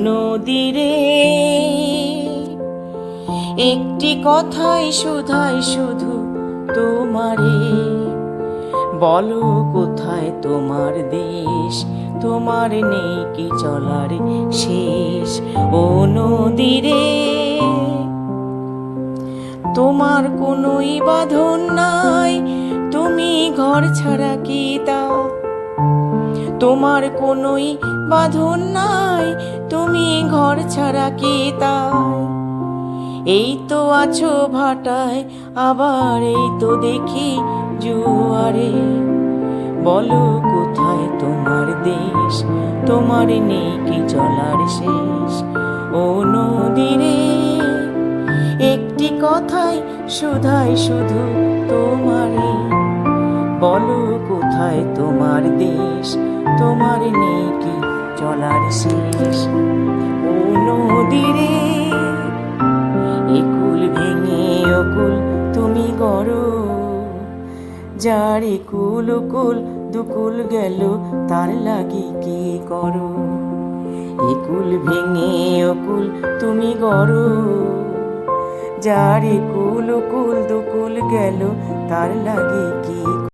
নদীরে একটি কথাই শুধাই শুধু তোমারে, বলো কোথায় তোমার দেশ, তোমার নেই কি চলার শেষ। ও নদীরে তোমার কোনোই বাঁধন নাই, তুমি ঘর ছাড়া কি তা, তোমার কোনোই বাঁধন নাই, তুমি ঘর ছাড়া কি তা। এই তো আছো ভাটায়, আবার এই তো দেখি জোয়ারে, বলো কোথায় তোমার দেশ, তোমার নেই কি চলার শেষ। ও নদীরে একটি কথাই শুধাই শুধু তোমারে, বলো কোথায় তোমার দেশ, তোমার নেই কি চলার শেষ। ও নদীরে একুল ভেঙে অকুল তুমি গড়ো, যার একুল ওকুল দুকুল গেল তার লাগি কি করো। একুল ভেঙে অকুল তুমি গড়ো, যার একুল ওকুল দুকুল গেল তার লাগি কি